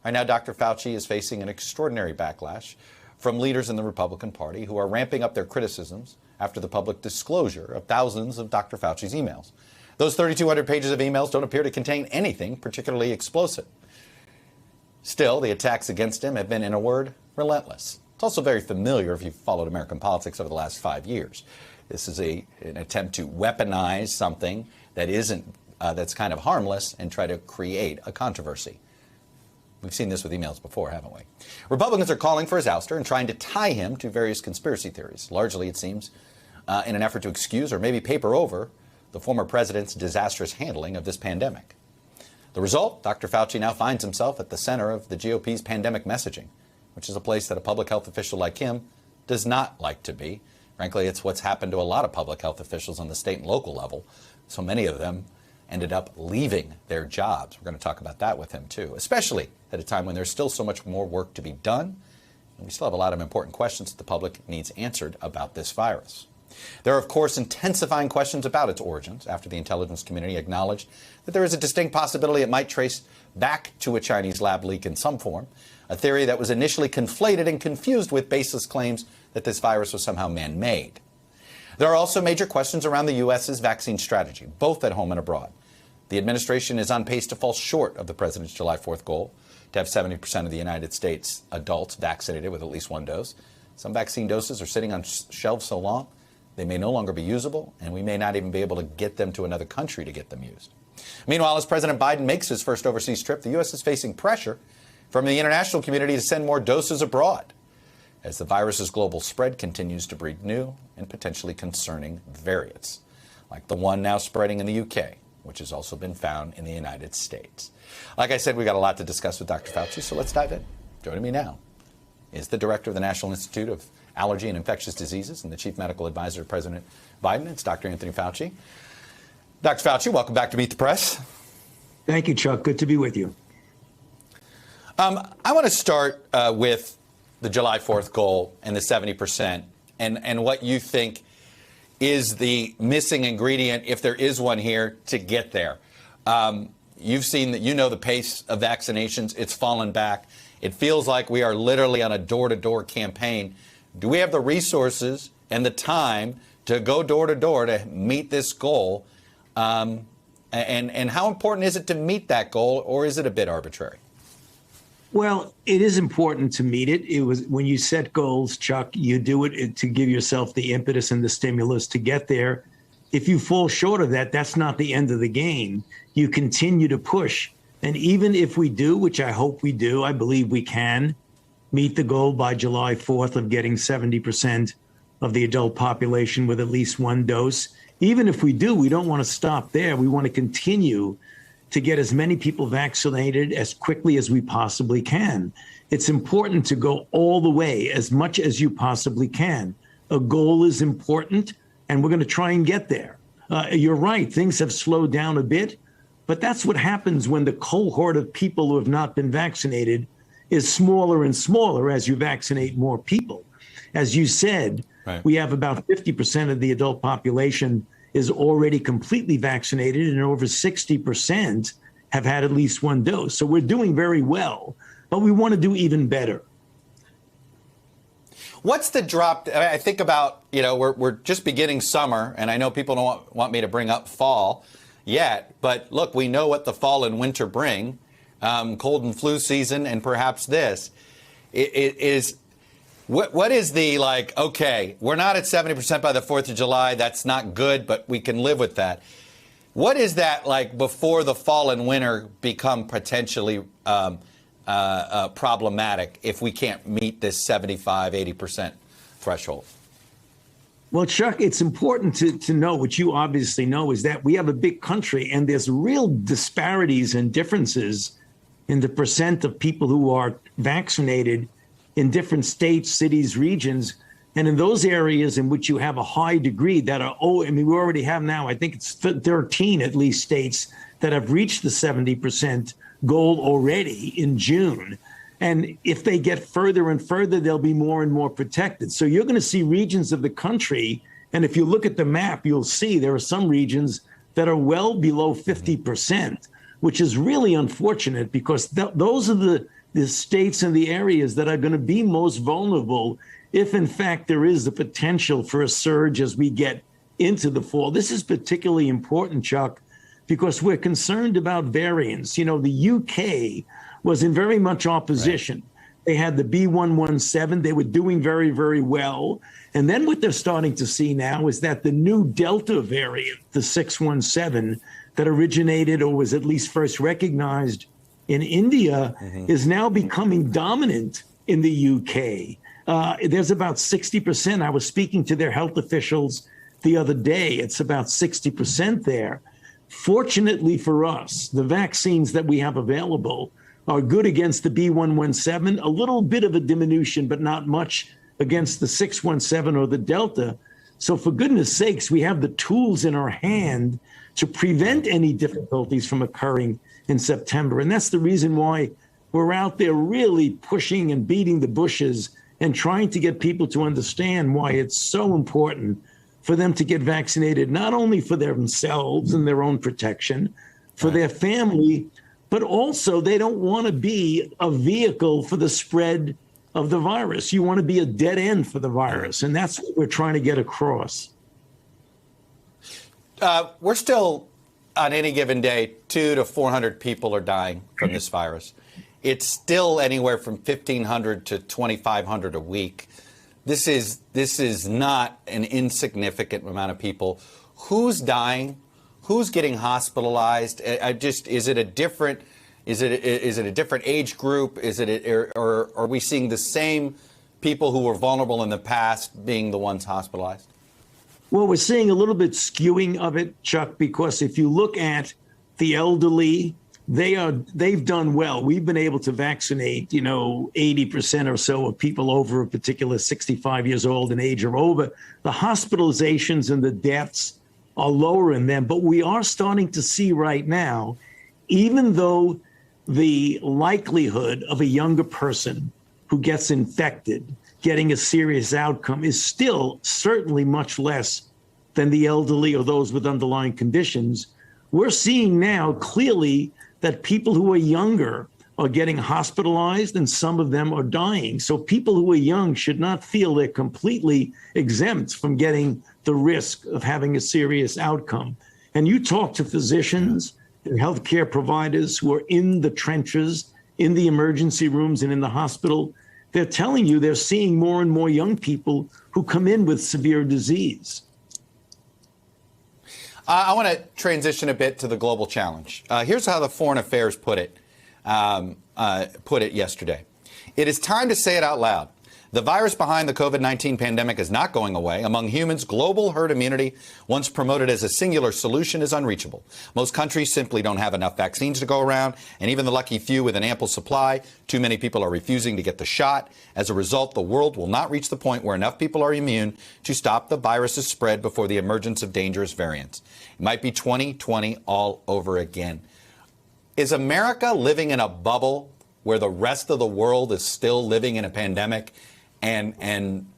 Right now, Dr. Fauci is facing an extraordinary backlash from leaders in the Republican Party who are ramping up their criticisms after the public disclosure of thousands of Dr. Fauci's emails. Those 3,200 pages of emails don't appear to contain anything particularly explosive. Still, the attacks against him have been, in a word, relentless. It's also very familiar if you've followed American politics over the last 5 years. This is an attempt to weaponize something that isn't, that's kind of harmless and try to create a controversy. We've seen this with emails before, haven't we? Republicans are calling for his ouster and trying to tie him to various conspiracy theories, largely, it seems, in an effort to excuse or maybe paper over the former president's disastrous handling of this pandemic. The result, Dr. Fauci now finds himself at the center of the GOP's pandemic messaging, which is a place that a public health official like him does not like to be. Frankly, it's what's happened to a lot of public health officials on the state and local level. So many of them ended up leaving their jobs. We're going to talk about that with him, too, especially at a time when there's still so much more work to be done. And we still have a lot of important questions that the public needs answered about this virus. There are, of course, intensifying questions about its origins after the intelligence community acknowledged that there is a distinct possibility it might trace back to a Chinese lab leak in some form, a theory that was initially conflated and confused with baseless claims that this virus was somehow man-made. There are also major questions around the U.S.'s vaccine strategy, both at home and abroad. The administration is on pace to fall short of the president's July 4th goal to have 70% of the United States adults vaccinated with at least one dose. Some vaccine doses are sitting on shelves so long they may no longer be usable, and we may not even be able to get them to another country to get them used. Meanwhile, as President Biden makes his first overseas trip, the U.S. is facing pressure from the international community to send more doses abroad as the virus's global spread continues to breed new and potentially concerning variants, like the one now spreading in the UK, which has also been found in the United States. Like I said, we got a lot to discuss with Dr. Fauci, so let's dive in. Joining me now is the director of the National Institute of Allergy and Infectious Diseases and the chief medical advisor to President Biden. It's Dr. Anthony Fauci. Dr. Fauci, welcome back to Meet the Press. Thank you, Chuck. Good to be with you. I want to start with the July 4th goal and the 70% and what you think is the missing ingredient, if there is one here, to get there. You've seen that, you know, the pace of vaccinations, it's fallen back. It feels like we are literally on a door-to-door campaign. Do we have the resources and the time to go door to door to meet this goal? And how important is it to meet that goal, or is it a bit arbitrary? Well, it is important to meet it. It was when you set goals, Chuck, you do it to give yourself the impetus and the stimulus to get there. If you fall short of that, that's not the end of the game. You continue to push. And even if we do, which I hope we do, I believe we can meet the goal by July 4th of getting 70% of the adult population with at least one dose. Even if we do, we don't want to stop there. We want to continue to get as many people vaccinated as quickly as we possibly can. It's important to go all the way, as much as you possibly can. A goal is important, and we're going to try and get there. You're right, things have slowed down a bit, but that's what happens when the cohort of people who have not been vaccinated is smaller and smaller as you vaccinate more people. As you said, right, we have about 50% of the adult population is already completely vaccinated, and over 60% have had at least one dose. So we're doing very well, but we want to do even better. What's the drop? I think about, you know, we're just beginning summer, and I know people don't want me to bring up fall yet, but look, we know what the fall and winter bring, cold and flu season, and perhaps this. What is the, like, okay, we're not at 70% by the 4th of July. That's not good, but we can live with that. What is that like before the fall and winter become potentially problematic if we can't meet this 75, 80% threshold? Well, Chuck, it's important to know what you obviously know is that we have a big country and there's real disparities and differences in the percent of people who are vaccinated in different states, cities, regions. And in those areas in which you have a high degree that are, we already have now, I think it's 13 at least states that have reached the 70% goal already in June. And if they get further and further, they'll be more and more protected. So you're going to see regions of the country. And if you look at the map, you'll see there are some regions that are well below 50%, which is really unfortunate because those are the the states and the areas that are going to be most vulnerable if, in fact, there is the potential for a surge as we get into the fall. This is particularly important, Chuck, because we're concerned about variants. You know, the UK was in very much opposition. Right. They had the B117. They were doing very, very well. And then what they're starting to see now is that the new Delta variant, the 617, that originated or was at least first recognized in India, is now becoming dominant in the UK. There's about 60%. I was speaking to their health officials the other day. It's about 60% there. Fortunately for us, the vaccines that we have available are good against the B117, a little bit of a diminution, but not much against the 617 or the Delta. So for goodness sakes, we have the tools in our hand to prevent any difficulties from occurring in September. And that's the reason why we're out there really pushing and beating the bushes and trying to get people to understand why it's so important for them to get vaccinated, not only for themselves and their own protection, for their family, but also they don't want to be a vehicle for the spread of the virus. You want to be a dead end for the virus, and that's what we're trying to get across. We're still, on any given day, 200 to 400 people are dying from this virus. It's still anywhere from 1,500 to 2,500 a week. This is not an insignificant amount of people. Who's dying? Who's getting hospitalized? Is it a different age group? Or are we seeing the same people who were vulnerable in the past being the ones hospitalized? Well, we're seeing a little bit skewing of it, Chuck, because if you look at the elderly, they've done well. We've been able to vaccinate, 80% or so of people over a particular 65 years old in age or over. The hospitalizations and the deaths are lower in them, but we are starting to see right now, even though the likelihood of a younger person who gets infected getting a serious outcome is still certainly much less than the elderly or those with underlying conditions, we're seeing now clearly that people who are younger are getting hospitalized and some of them are dying. So people who are young should not feel they're completely exempt from getting the risk of having a serious outcome. And you talk to physicians and healthcare providers who are in the trenches, in the emergency rooms and in the hospital, they're telling you they're seeing more and more young people who come in with severe disease. I want to transition a bit to the global challenge. Here's how the Foreign Affairs put it yesterday. It is time to say it out loud. The virus behind the COVID-19 pandemic is not going away. Among humans, global herd immunity, once promoted as a singular solution, is unreachable. Most countries simply don't have enough vaccines to go around, and even the lucky few with an ample supply, too many people are refusing to get the shot. As a result, the world will not reach the point where enough people are immune to stop the virus's spread before the emergence of dangerous variants. It might be 2020 all over again. Is America living in a bubble where the rest of the world is still living in a pandemic? And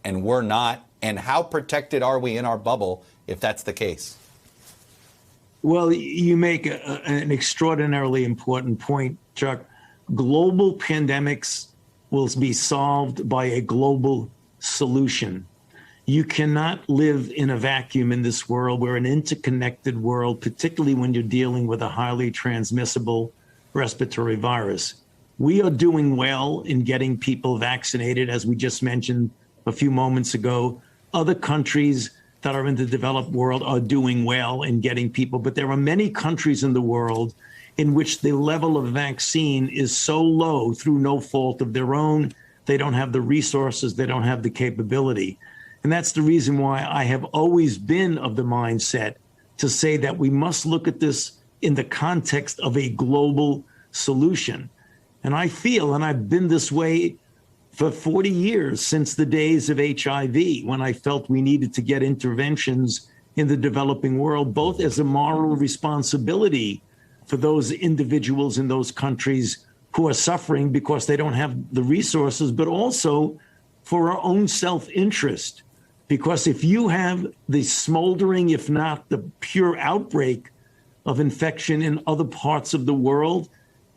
we're not, and how protected are we in our bubble if that's the case? Well, you make an extraordinarily important point, Chuck. Global pandemics will be solved by a global solution. You cannot live in a vacuum in this world. We're an interconnected world, particularly when you're dealing with a highly transmissible respiratory virus. We are doing well in getting people vaccinated, as we just mentioned a few moments ago. Other countries that are in the developed world are doing well in getting people, but there are many countries in the world in which the level of vaccine is so low through no fault of their own. They don't have the resources, they don't have the capability. And that's the reason why I have always been of the mindset to say that we must look at this in the context of a global solution. And I feel, and I've been this way for 40 years, since the days of HIV, when I felt we needed to get interventions in the developing world, both as a moral responsibility for those individuals in those countries who are suffering because they don't have the resources, but also for our own self-interest. Because if you have the smoldering, if not the pure outbreak of infection in other parts of the world,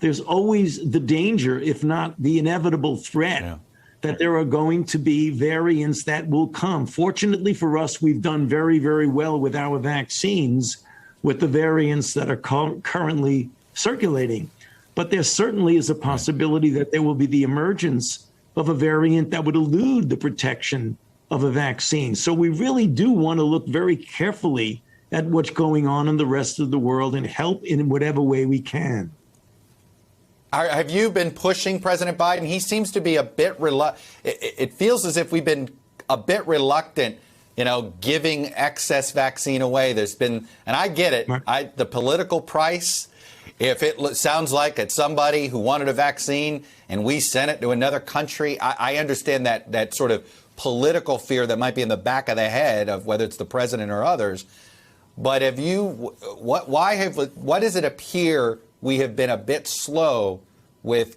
there's always the danger, if not the inevitable threat, that there are going to be variants that will come. Fortunately for us, we've done very, very well with our vaccines with the variants that are currently circulating. But there certainly is a possibility that there will be the emergence of a variant that would elude the protection of a vaccine. So we really do want to look very carefully at what's going on in the rest of the world and help in whatever way we can. Have you been pushing President Biden? He seems to be a bit it feels as if we've been a bit reluctant, giving excess vaccine away. There's been, and I get it, the political price. If it sounds like it's somebody who wanted a vaccine and we sent it to another country, I understand that sort of political fear that might be in the back of the head of whether it's the president or others. But why does it appear we have been a bit slow with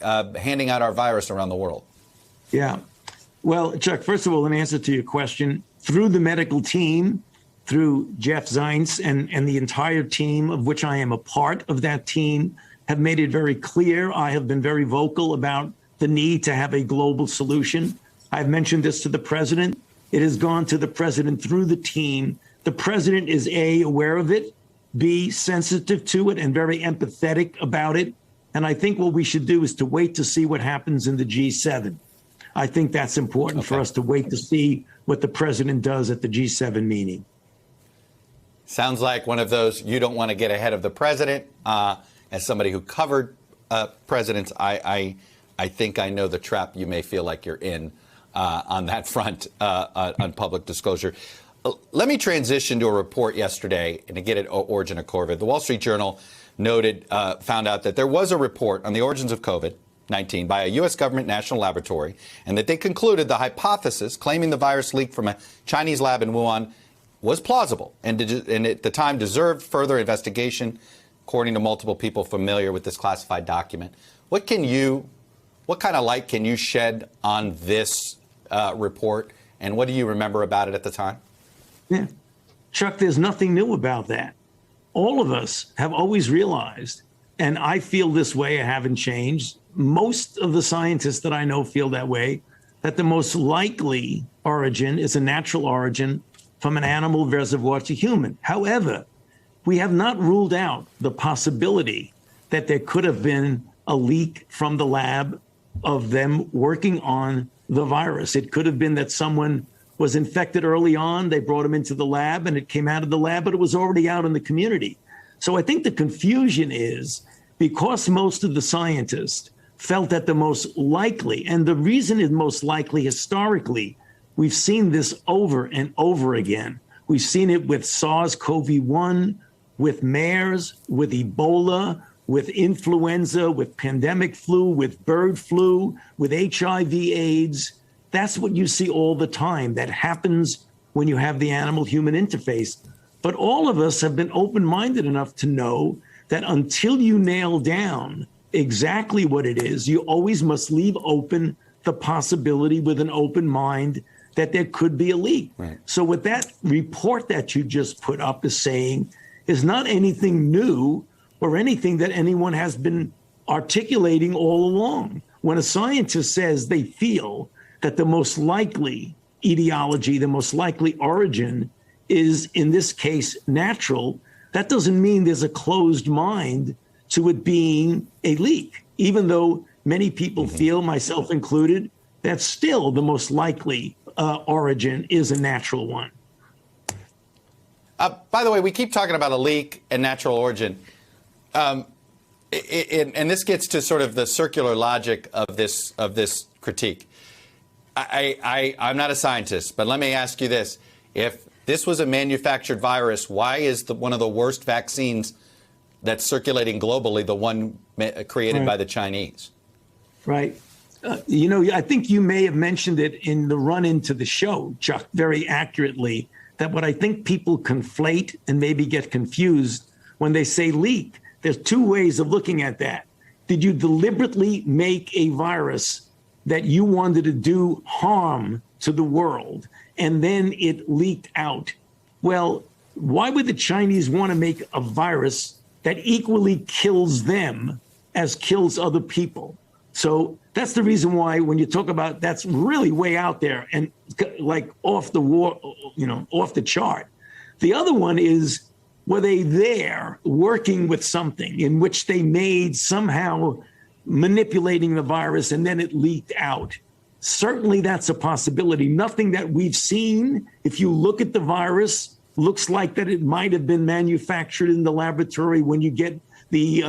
handing out our virus around the world? Yeah. Well, Chuck, first of all, in answer to your question, through the medical team, through Jeff Zients and the entire team, of which I am a part of that team, have made it very clear. I have been very vocal about the need to have a global solution. I've mentioned this to the president. It has gone to the president through the team. The president is A, aware of it, B, sensitive to it and very empathetic about it. And I think what we should do is to wait to see what happens in the G7. I think that's important for us to wait to see what the president does at the G7 meeting. Sounds like one of those, you don't want to get ahead of the president. As somebody who covered presidents, I think I know the trap you may feel like you're in on that front on public disclosure. Let me transition to a report yesterday, and to get at origin of COVID. The Wall Street Journal found out that there was a report on the origins of COVID-19 by a U.S. government national laboratory, and that they concluded the hypothesis claiming the virus leaked from a Chinese lab in Wuhan was plausible and at the time deserved further investigation, according to multiple people familiar with this classified document. What kind of light can you shed on this report, and what do you remember about it at the time? Yeah, Chuck, there's nothing new about that. All of us have always realized, and I feel this way, I haven't changed. Most of the scientists that I know feel that way, that the most likely origin is a natural origin from an animal reservoir to human. However, we have not ruled out the possibility that there could have been a leak from the lab of them working on the virus. It could have been that someone was infected early on, they brought him into the lab and it came out of the lab, but it was already out in the community. So I think the confusion is because most of the scientists felt that the most likely, and the reason is most likely historically, we've seen this over and over again. We've seen it with SARS-CoV-1, with MERS, with Ebola, with influenza, with pandemic flu, with bird flu, with HIV/AIDS. That's what you see all the time. That happens when you have the animal-human interface. But all of us have been open-minded enough to know that until you nail down exactly what it is, you always must leave open the possibility with an open mind that there could be a leak. Right. So what that report that you just put up is saying is not anything new or anything that anyone has been articulating all along. When a scientist says they feel that the most likely etiology, the most likely origin is, in this case, natural, that doesn't mean there's a closed mind to it being a leak, even though many people feel, myself included, that still the most likely origin is a natural one. By the way, we keep talking about a leak and natural origin. And this gets to sort of the circular logic of this critique. I'm not a scientist, but let me ask you this. If this was a manufactured virus, why is one of the worst vaccines that's circulating globally the one created by the Chinese? Right. I think you may have mentioned it in the run into the show, Chuck, very accurately, that what I think people conflate and maybe get confused when they say leak. There's two ways of looking at that. Did you deliberately make a virus that you wanted to do harm to the world, and then it leaked out? Well, why would the Chinese want to make a virus that equally kills them as kills other people. So that's the reason why when you talk about that's really way out there and like off the off the chart. The other one is, were they there working with something in which they made somehow manipulating the virus and then it leaked out? Certainly that's a possibility. Nothing that we've seen, if you look at the virus, looks like that it might have been manufactured in the laboratory. When you get the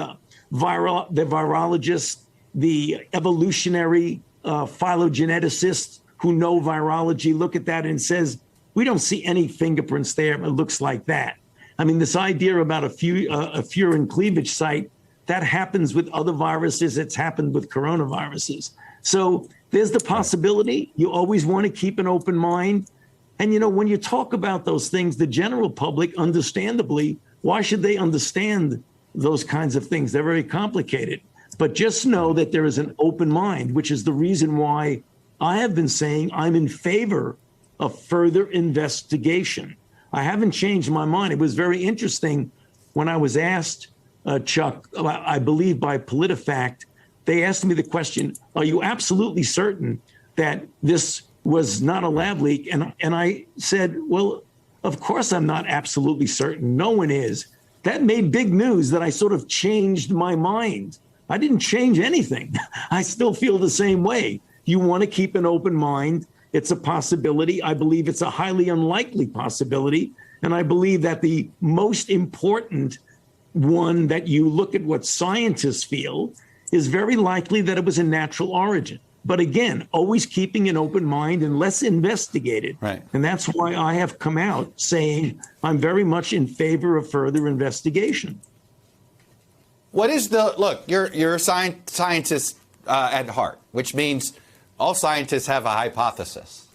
virologists, the evolutionary phylogeneticists who know virology, look at that and says, we don't see any fingerprints there. It looks like that. I mean, this idea about a furin cleavage site, that happens with other viruses. It's happened with coronaviruses. So there's the possibility. You always want to keep an open mind. And, when you talk about those things, the general public, understandably, why should they understand those kinds of things? They're very complicated. But just know that there is an open mind, which is the reason why I have been saying I'm in favor of further investigation. I haven't changed my mind. It was very interesting when I was asked, Chuck, I believe by PolitiFact, they asked me the question, are you absolutely certain that this was not a lab leak? And I said, well, of course I'm not absolutely certain. No one is. That made big news that I sort of changed my mind. I didn't change anything. I still feel the same way. You want to keep an open mind. It's a possibility. I believe it's a highly unlikely possibility. And I believe that the most important one, that you look at what scientists feel, is very likely that it was a natural origin. But again, always keeping an open mind and less investigated. Right. And that's why I have come out saying I'm very much in favor of further investigation. What is look, you're a scientist at heart, which means all scientists have a hypothesis.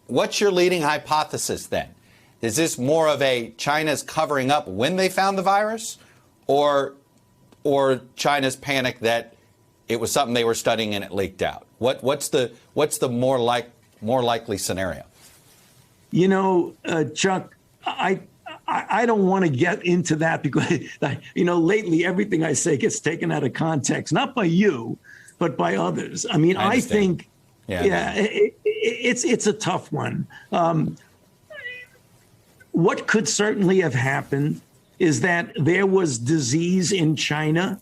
What's your leading hypothesis then? Is this more of a China's covering up when they found the virus, or China's panic that it was something they were studying and it leaked out? What's the more likely scenario? Chuck, I don't want to get into that because, lately everything I say gets taken out of context, not by you, but by others. I mean, I think, it's a tough one. What could certainly have happened is that there was disease in China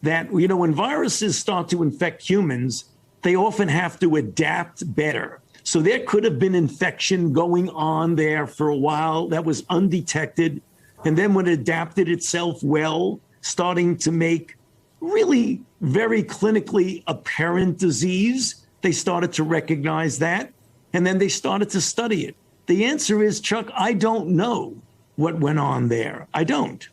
that, when viruses start to infect humans, they often have to adapt better. So there could have been infection going on there for a while that was undetected. And then when it adapted itself well, starting to make really very clinically apparent disease, they started to recognize that. And then they started to study it. The answer is, Chuck, I don't know what went on there. I don't.